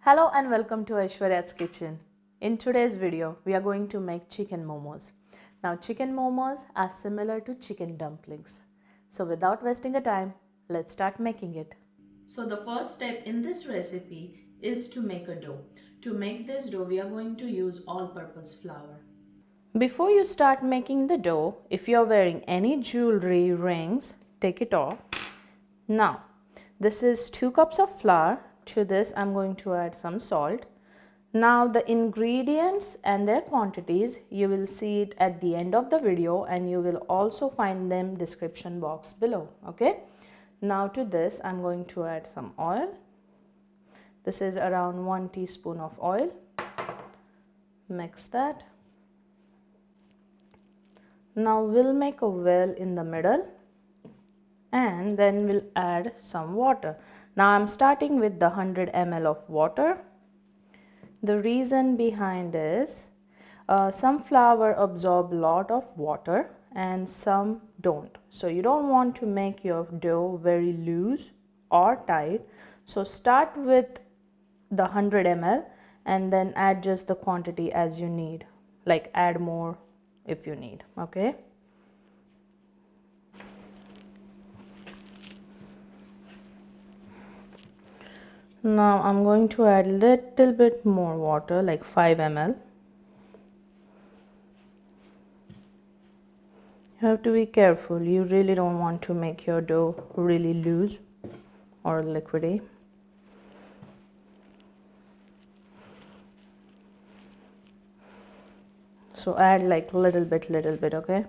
Hello and welcome to Aishwarya's kitchen. In today's video, we are going to make chicken momos. Now, chicken momos are similar to chicken dumplings. So without wasting the time, let's start making it. So the first step in this recipe is to make a dough. To make this dough, we are going to use all-purpose flour. Before you start making the dough, if you are wearing any jewelry, rings, take it off. Now, this is 2 cups of flour. To this, I'm going to add some salt. Now, the ingredients and their quantities, you will see it at the end of the video and you will also find them description box below. Okay. Now, to this, I'm going to add some oil. This is around 1 teaspoon of oil. Mix that. Now, we'll make a well in the middle. And then we'll add some water. Now I'm starting with the 100 ml of water. The reason behind is some flour absorb a lot of water and some don't. So you don't want to make your dough very loose or tight. So start with the 100 ml and then adjust the quantity as you need. Like add more if you need. Okay. Now I'm going to add little bit more water, like 5 ml. You have to be careful. You really don't want to make your dough really loose or liquidy. So add like little bit, okay?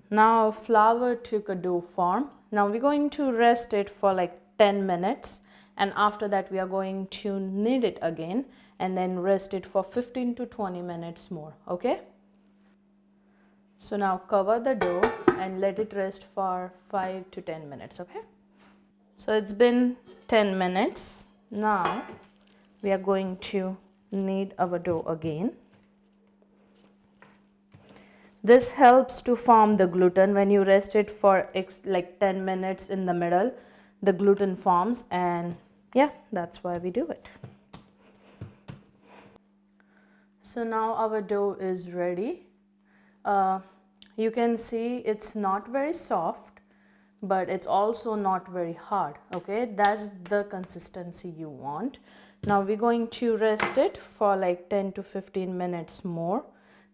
Now flour took a dough form. Now we're going to rest it for like 10 minutes and after that we are going to knead it again and then rest it for 15 to 20 minutes more. Okay. So now cover the dough and let it rest for 5 to 10 minutes. Okay. So it's been 10 minutes. Now we are going to knead our dough again. This helps to form the gluten. When you rest it for like 10 minutes in the middle, the gluten forms, and yeah, that's why we do it. So now our dough is ready. You can see it's not very soft, but it's also not very hard. Okay, that's the consistency you want. Now we're going to rest it for like 10 to 15 minutes more.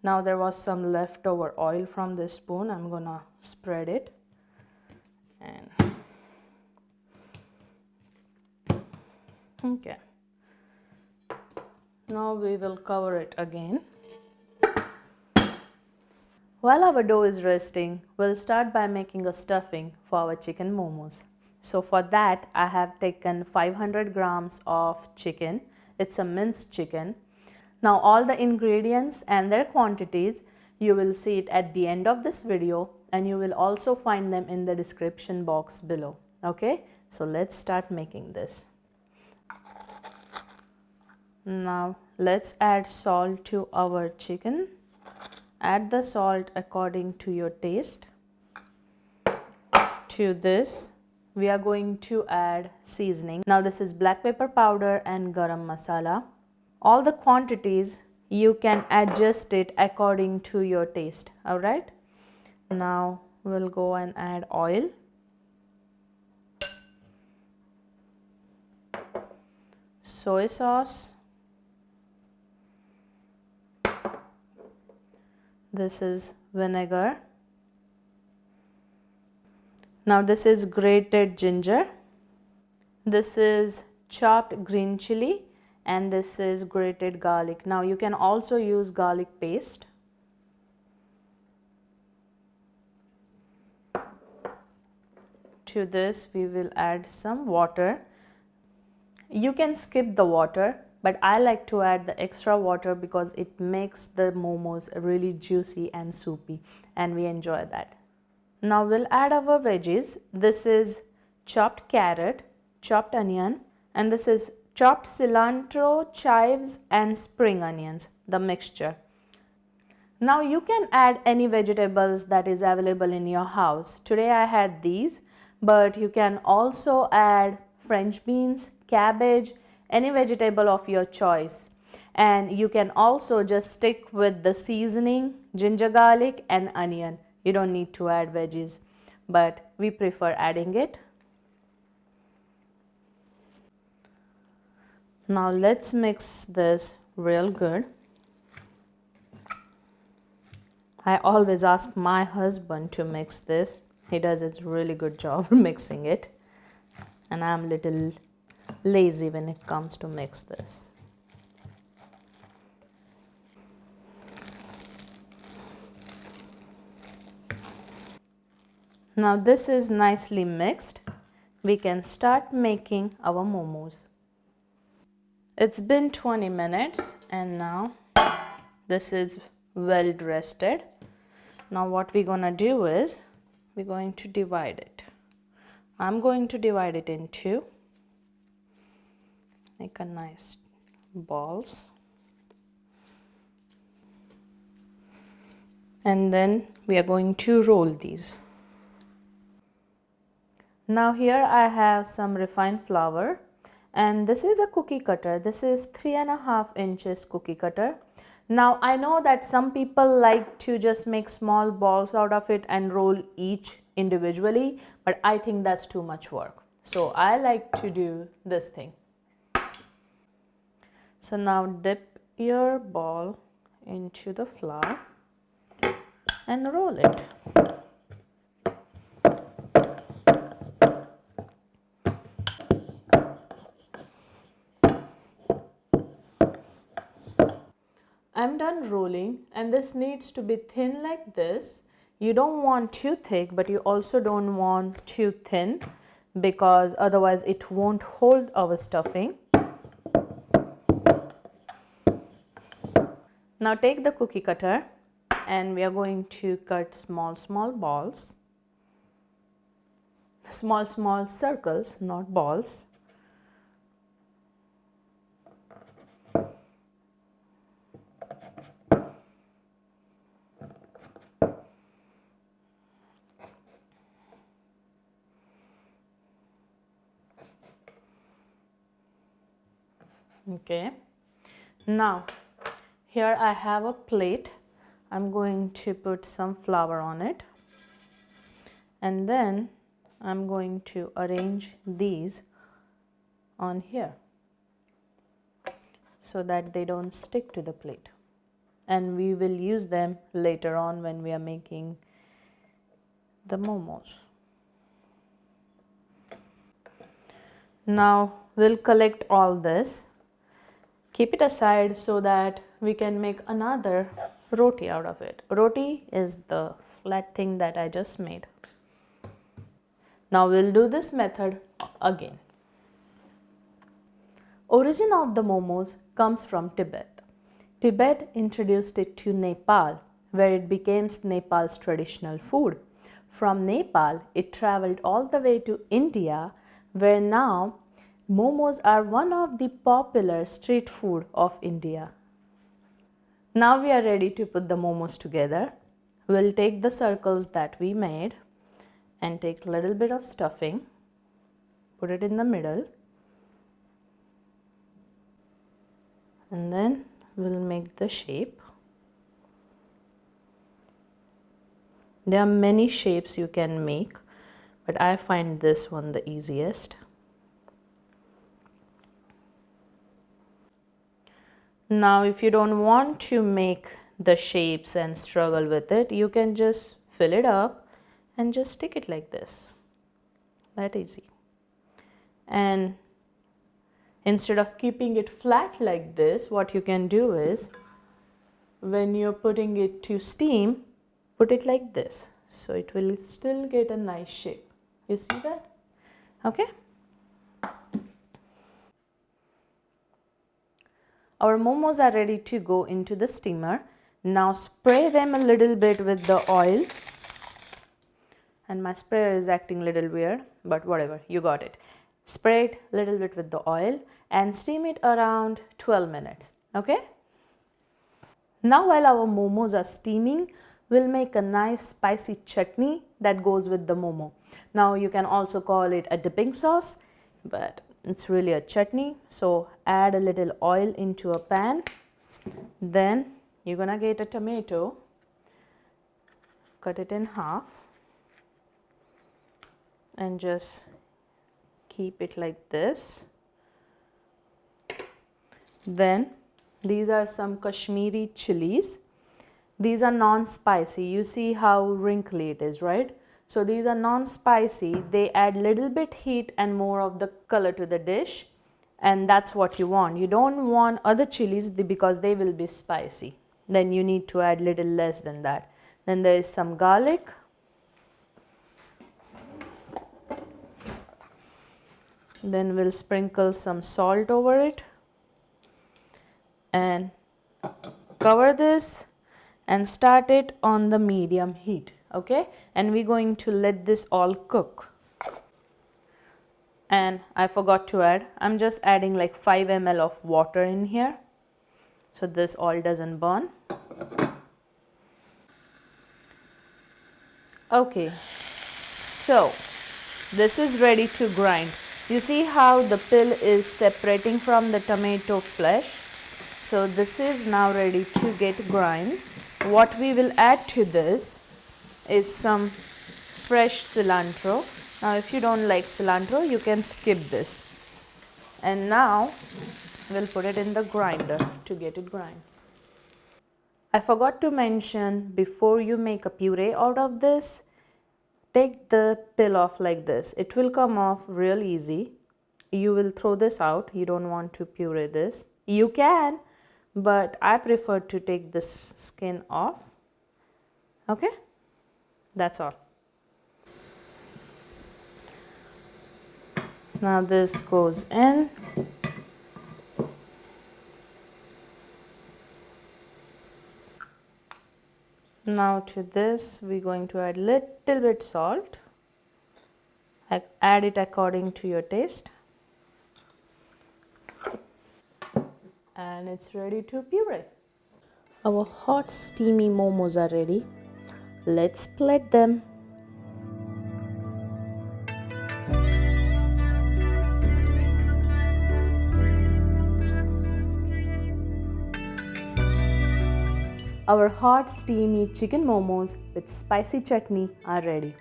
Now there was some leftover oil from this spoon. I'm gonna spread it and okay. Now we will cover it again. While our dough is resting, we'll start by making a stuffing for our chicken momos. So for that, I have taken 500 grams of chicken. It's a minced chicken. Now all the ingredients and their quantities, you will see it at the end of this video and you will also find them in the description box below. Okay, so let's start making this. Now let's add salt to our chicken. Add the salt according to your taste. To this, we are going to add seasoning. Now this is black pepper powder and garam masala. All the quantities you can adjust it according to your taste. All right. Now we'll go and add oil. Soy sauce. This is vinegar. Now this is grated ginger. This is chopped green chili. And this is grated garlic. Now you can also use garlic paste. To this we will add some water. You can skip the water, but I like to add the extra water because it makes the momos really juicy and soupy and we enjoy that. Now we'll add our veggies. This is chopped carrot, chopped onion, And this is chopped cilantro, chives and spring onions, the mixture. Now you can add any vegetables that is available in your house. Today I had these, but you can also add French beans, cabbage, any vegetable of your choice. And you can also just stick with the seasoning, ginger, garlic and onion. You don't need to add veggies, but we prefer adding it. Now let's mix this real good. I always ask my husband to mix this. He does a really good job mixing it. And I'm a little lazy when it comes to mix this. Now this is nicely mixed. We can start making our momos. It's been 20 minutes and now this is well rested. Now what we're gonna do is we're going to divide it. I'm going to divide it in two. Make a nice balls. And then we are going to roll these. Now here I have some refined flour and this is a cookie cutter. This is 3.5 inches cookie cutter. Now I know that some people like to just make small balls out of it and roll each individually, but I think that's too much work. So I like to do this thing. So now dip your ball into the flour and roll it. I'm done rolling and this needs to be thin like this. You don't want too thick, but you also don't want too thin because otherwise it won't hold our stuffing. Now take the cookie cutter and we are going to cut small balls. Small circles, not balls. Okay, now here I have a plate. I'm going to put some flour on it and then I'm going to arrange these on here so that they don't stick to the plate, and we will use them later on when we are making the momos. Now we'll collect all this. Keep it aside so that we can make another roti out of it. Roti is the flat thing that I just made. Now we'll do this method again. Origin of the momos comes from Tibet. Tibet introduced it to Nepal, where it became Nepal's traditional food. From Nepal, it traveled all the way to India, where now momos are one of the popular street food of India. Now we are ready to put the momos together. We'll take the circles that we made and take a little bit of stuffing, put it in the middle, and then we'll make the shape. There are many shapes you can make, but I find this one the easiest. Now if you don't want to make the shapes and struggle with it, you can just fill it up and just stick it like this. That easy. And instead of keeping it flat like this, what you can do is when you're putting it to steam, put it like this. So it will still get a nice shape. You see that? Okay. Our momos are ready to go into the steamer. Now spray them a little bit with the oil. And my sprayer is acting a little weird, but whatever, you got it. Spray it a little bit with the oil and steam it around 12 minutes. Okay? Now while our momos are steaming, we'll make a nice spicy chutney that goes with the momo. Now you can also call it a dipping sauce, but it's really a chutney. So add a little oil into a pan. Then you're gonna get a tomato, cut it in half and just keep it like this. Then these are some Kashmiri chilies. These are non-spicy. You see how wrinkly it is, right? So these are non-spicy. They add little bit heat and more of the color to the dish, and that's what you want. You don't want other chilies because they will be spicy. Then you need to add little less than that. Then there is some garlic. Then we'll sprinkle some salt over it and cover this and start it on the medium heat. Okay, and we're going to let this all cook. And I forgot to add, I'm just adding like 5 ml of water in here so this oil doesn't burn. Okay, so this is ready to grind. You see how the peel is separating from the tomato flesh? So this is now ready to get grind. What we will add to this is some fresh cilantro. Now if you don't like cilantro, you can skip this. And now we'll put it in the grinder to get it grind. I forgot to mention, before you make a puree out of this, take the peel off like this. It will come off real easy. You will throw this out. You don't want to puree this. You can, but I prefer to take this skin off. Okay, that's all. Now this goes in. Now to this we're going to add little bit salt. Add it according to your taste. And it's ready to puree. Our hot steamy momos are ready. Let's plate them. Our hot steamy chicken momos with spicy chutney are ready.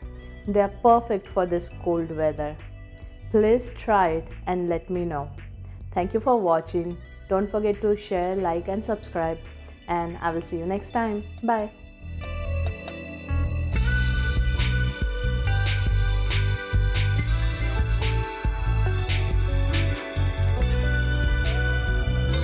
They are perfect for this cold weather. Please try it and let me know. Thank you for watching. Don't forget to share, like and subscribe, and I will see you next time. Bye.